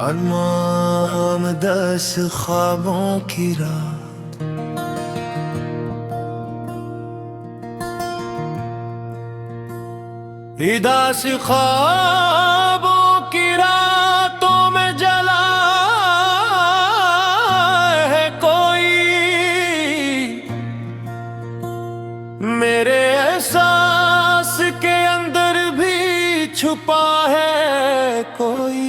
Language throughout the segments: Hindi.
अरमान 10 ख्वाबों की रात, उदास ख्वाबों की रातों में जला है कोई, मेरे एहसास के अंदर भी छुपा है कोई।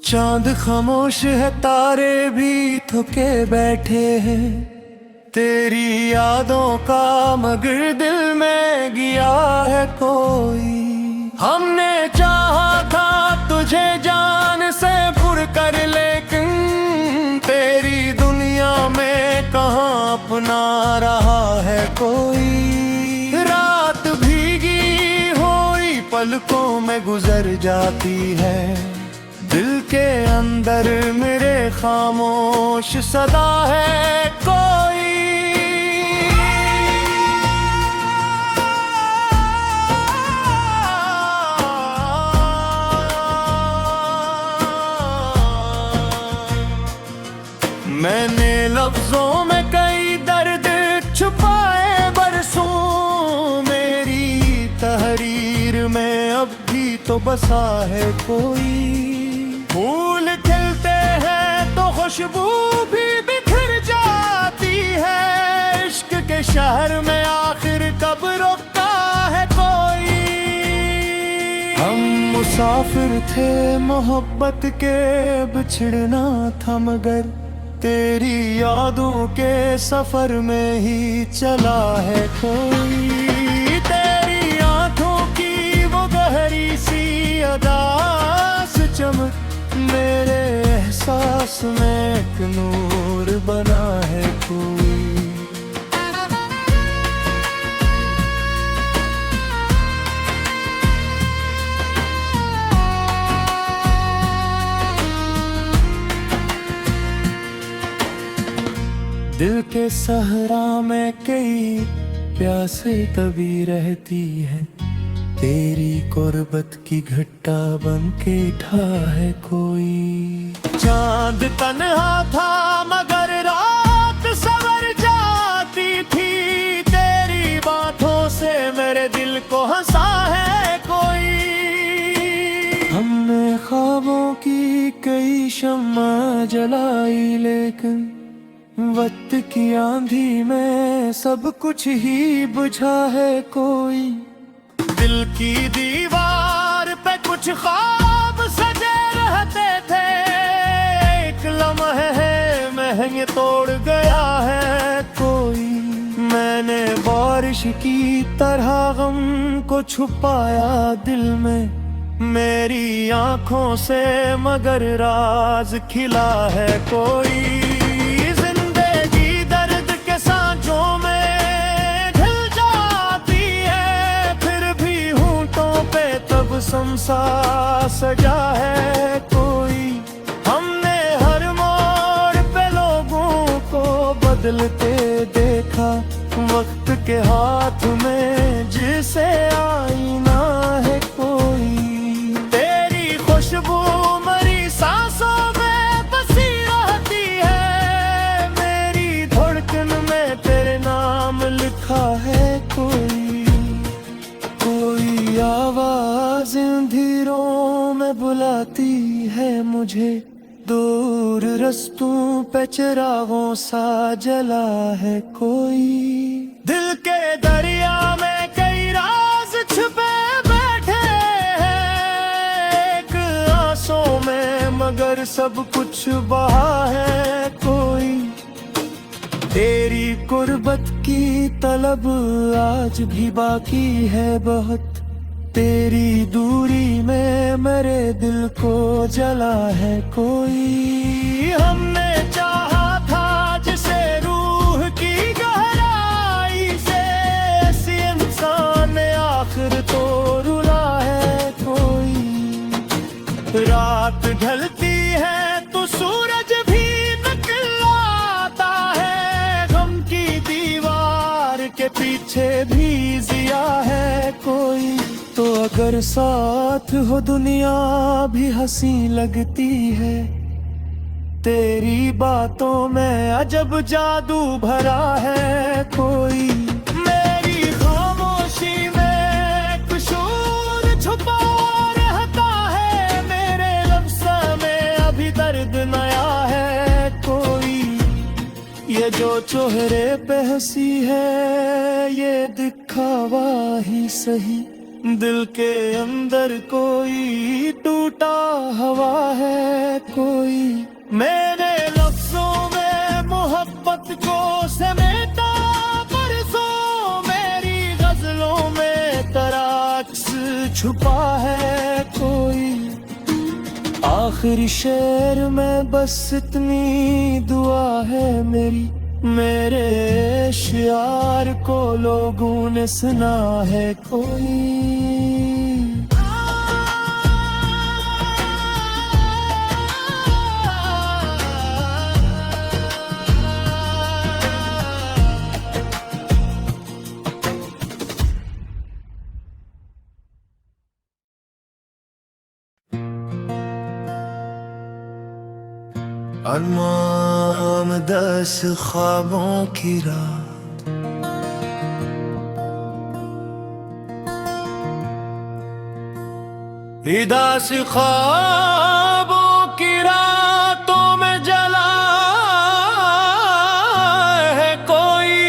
चांद खामोश है, तारे भी थके बैठे हैं, तेरी यादों का मगर दिल में गया है कोई। हमने चाहा था तुझे जान से पुर कर, लेकिन तेरी दुनिया में कहाँ अपना रहा है कोई। रात भीगी हुई पलकों में गुजर जाती है, दिल के अंदर मेरे खामोश सदा है कोई। मैंने लफ्जों में कई दर्द छुपाए बरसों, मेरी तहरीर में अब भी तो बसा है कोई। फूल खिलते हैं तो खुशबू भी बिखर जाती है, इश्क के शहर में आखिर कब रुका है कोई। हम मुसाफिर थे मोहब्बत के, बिछड़ना था मगर तेरी यादों के सफर में ही चला है कोई। तेरी आंखों की वो गहरी सी अदास चमक मेरे एहसास में एक नूर बना है कोई। दिल के सहरा में कई प्यासे तभी रहती है, तेरी कुर्बत की घट्टा बन के ठा है कोई। चांद तन्हा था मगर रात सवर जाती थी, तेरी बातों से मेरे दिल को हंसा है कोई। हमने ख्वाबों की कई शम्मा जलाई, लेकिन वक्त की आंधी में सब कुछ ही बुझा है कोई। दिल की दीवार पे कुछ ख्वाब सजे रहते थे, एक लम्हे है महंगे तोड़ गया है कोई। मैंने बारिश की तरह गम को छुपाया दिल में, मेरी आंखों से मगर राज खिला है कोई। समसा सजा है कोई। हमने हर मोड़ पे लोगों को बदलते देखा, वक्त के हाथ में जिसे आईना है कोई। तेरी खुशबू मरी सांसों में बसी रहती है, मेरी धड़कन में तेरे नाम लिखा है कोई। कोई आवाज अंधेरों में बुलाती है मुझे, दूर रस्तों पे चिरागों सा जला है कोई। दिल के दरिया में कई राज छुपे बैठे हैं, एक आंसू में मगर सब कुछ बहा है कोई। तेरी कुर्बत की तलब आज भी बाकी है बहुत, तेरी दूरी में मेरे दिल को जला है कोई। हमने चाहा था जिसे रूह की गहराई से, ऐसी इंसान ने आखिर तो रुला है कोई। रात ढलती है तो सूरज भी निकल आता है, गम की दीवार के पीछे भी जिया है कोई। तो अगर अगर साथ हो दुनिया भी हंसी लगती है। तेरी बातों में अजब जादू भरा है कोई। मेरी खामोशी में कसूर छुपा रहता है। मेरे लफ्ज़ों में अभी दर्द नया है कोई। ये जो चेहरे पे हंसी है ये दिखावा ही सही। दिल के अंदर कोई टूटा हवा है कोई। मेरे लफ्ज़ों में मोहब्बत को समेटा बरसों। मेरी गजलों में तराक्स छुपा है कोई। आखिरी शेर में बस इतनी दुआ है मेरी। मेरे शियार को लोगों ने सुना है कोई। अरमान दस ख्वाबों की रात, इदास ख्वाबों की रातों में जला है कोई।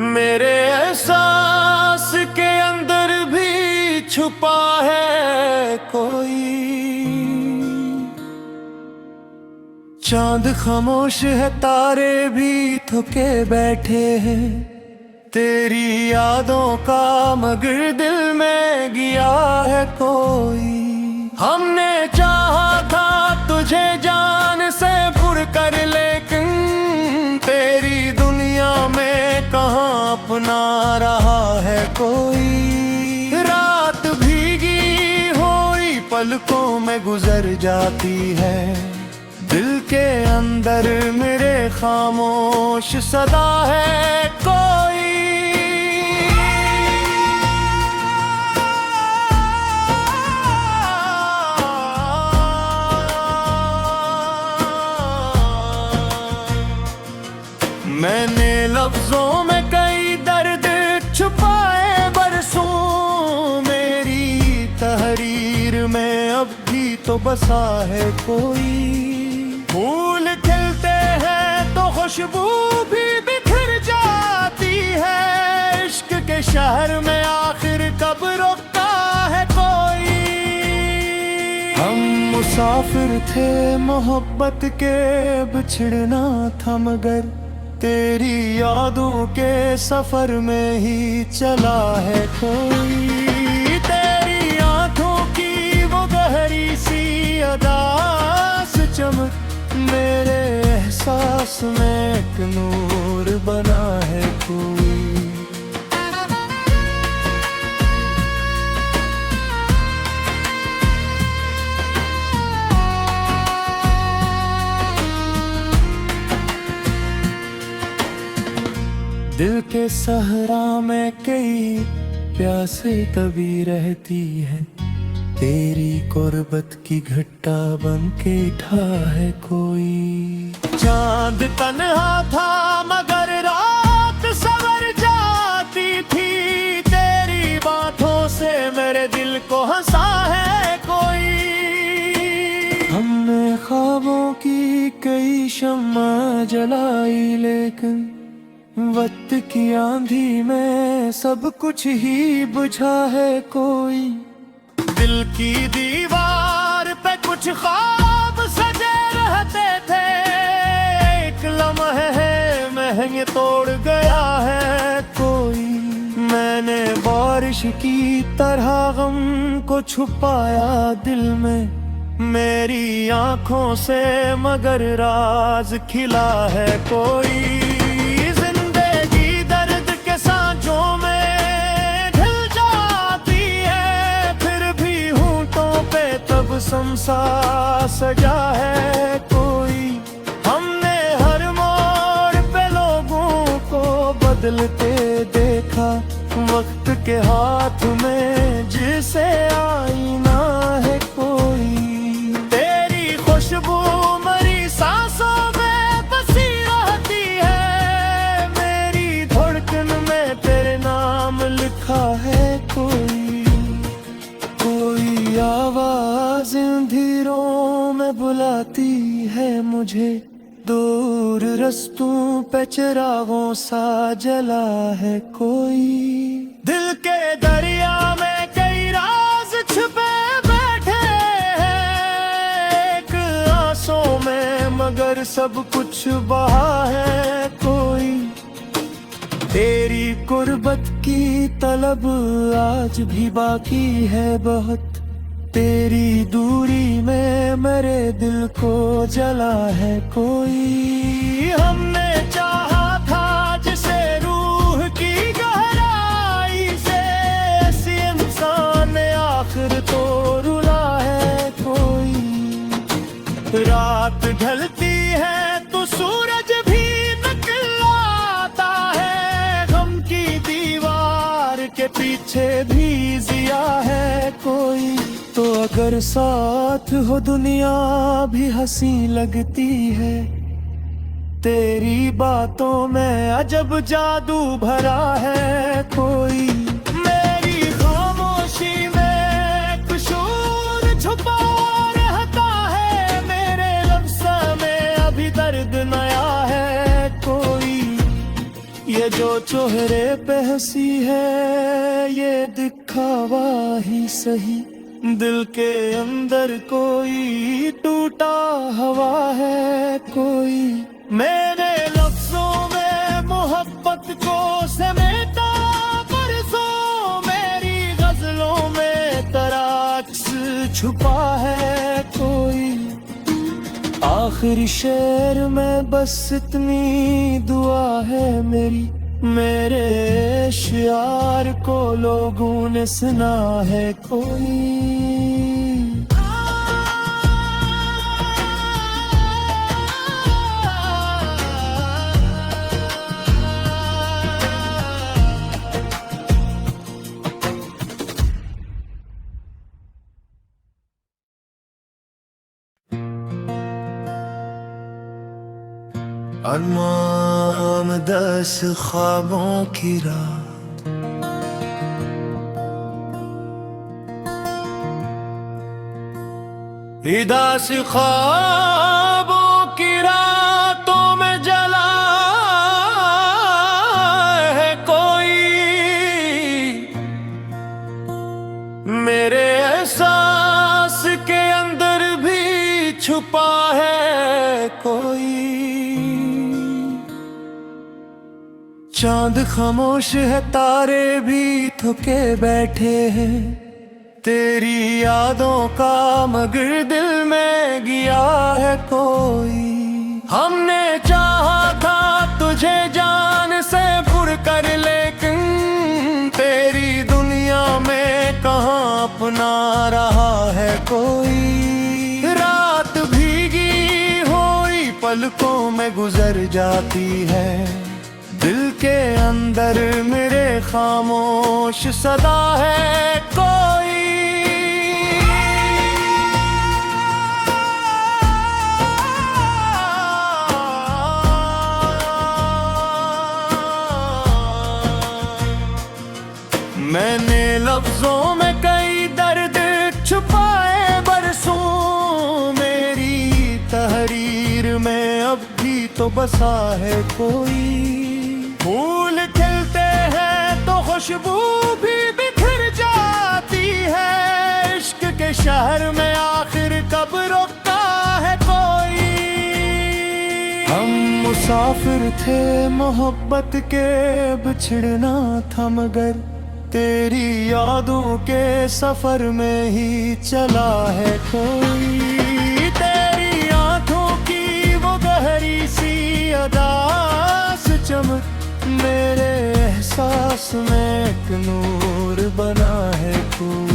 मेरे एहसास के अंदर भी छुपा है कोई। चांद खामोश है, तारे भी थके बैठे हैं। तेरी यादों का मगर दिल में गया है कोई। हमने चाहा था तुझे जान से पुर कर, लेकिन तेरी दुनिया में कहाँ अपना रहा है कोई। रात भीगी हुई पलकों में गुजर जाती है। दिल के अंदर मेरे खामोश सदा है कोई। मैंने लफ्जों में कई दर्द छुपाए बरसों। मेरी तहरीर में अब भी तो बसा है कोई। फूल खिलते हैं तो खुशबू भी बिखर जाती है। इश्क के शहर में आखिर कब रुकता है कोई। हम मुसाफिर थे मोहब्बत के, बिछड़ना था मगर तेरी यादों के सफर में ही चला है कोई। तेरी आंखों की वो गहरी सी अदास चमक मेरे एहसास में एक नूर बना है कोई। दिल के सहरा में कई प्यासे तभी रहती है। तेरी कुर्बत की घट्टा बन के ठा है कोई। चांद तन्हा था मगर रात सवर जाती थी। तेरी बातों से मेरे दिल को हंसा है कोई। हमने ख्वाबों की कई शम्मा जलाई, लेकिन वक्त की आंधी में सब कुछ ही बुझा है कोई। दिल की दीवार पे कुछ ख्वाब सजे रहते थे। एक लम्हे है महंगे तोड़ गया है कोई। मैंने बारिश की तरह गम को छुपाया दिल में मेरी आंखों से, मगर राज खिला है कोई। जिंदगी दर्द के सांचों में ढल जाती है, फिर भी होंठों पे तब समसा सजा है कोई। हमने हर मोड़ पे लोगों को बदलते देखा, वक्त के हाथ में जिसे आईना है कोई। तेरी खुशबू मरी सांसों में बसी रहती है, मेरी धड़कन में तेरे नाम लिखा है कोई। कोई आवाज अंधेरों में बुलाती है मुझे, दूर रस्तों पे चिरागों सा जला है कोई। दिल के दरिया में कई राज छुपे बैठे हैं, एक आंसू में मगर सब कुछ बहा है कोई। तेरी गुर्बत की तलब आज भी बाकी है बहुत, तेरी दूरी में मेरे दिल को जला है कोई। हमने चाहा था जिसे रूह की गहराई से, ऐसी इंसान ने आखिर तो रुला है कोई। रात ढलती है तो सूरज भी निकल आता है, गम की दीवार के पीछे भी जिया है कोई। तो अगर साथ हो दुनिया भी हंसी लगती है, तेरी बातों में अजब जादू भरा है कोई। मेरी खामोशी में कसूर छुपा रहता है, मेरे लफ्ज़ों में अभी दर्द नया है कोई। ये जो चेहरे पे हंसी है ये दिखावा ही सही, दिल के अंदर कोई टूटा हवा है कोई। मेरे लफ्जों में मोहब्बत को समेटा बरसों, मेरी गजलों में तराक्स छुपा है कोई। आखिरी शेर में बस इतनी दुआ है मेरी, मेरे शियार को लोगों ने सुना है कोई। अरमान दस ख्वाबों की रात, इदास ख्वाबों की रातों में जला है कोई। मेरे एहसास के अंदर भी छुपा है कोई। चांद खामोश है, तारे भी थके बैठे हैं, तेरी यादों का मगर दिल में गया है कोई। हमने चाहा था तुझे जान से पुर कर, लेकिन तेरी दुनिया में कहाँ अपना रहा है कोई। रात भीगी हुई पलकों में गुजर जाती है, दिल के अंदर मेरे खामोश सदा है कोई। मैंने लफ्जों में कई दर्द छुपाए बरसों, मेरी तहरीर में अब भी तो बसा है कोई। फूल खिलते हैं तो खुशबू भी बिखर जाती है, इश्क के शहर में आखिर कब रुकता है कोई। हम मुसाफिर थे मोहब्बत के, बिछड़ना था मगर तेरी यादों के सफर में ही चला है कोई। तेरी आंखों की वो गहरी सी अदास चमक, मेरे एहसास में एक नूर बना है कोई।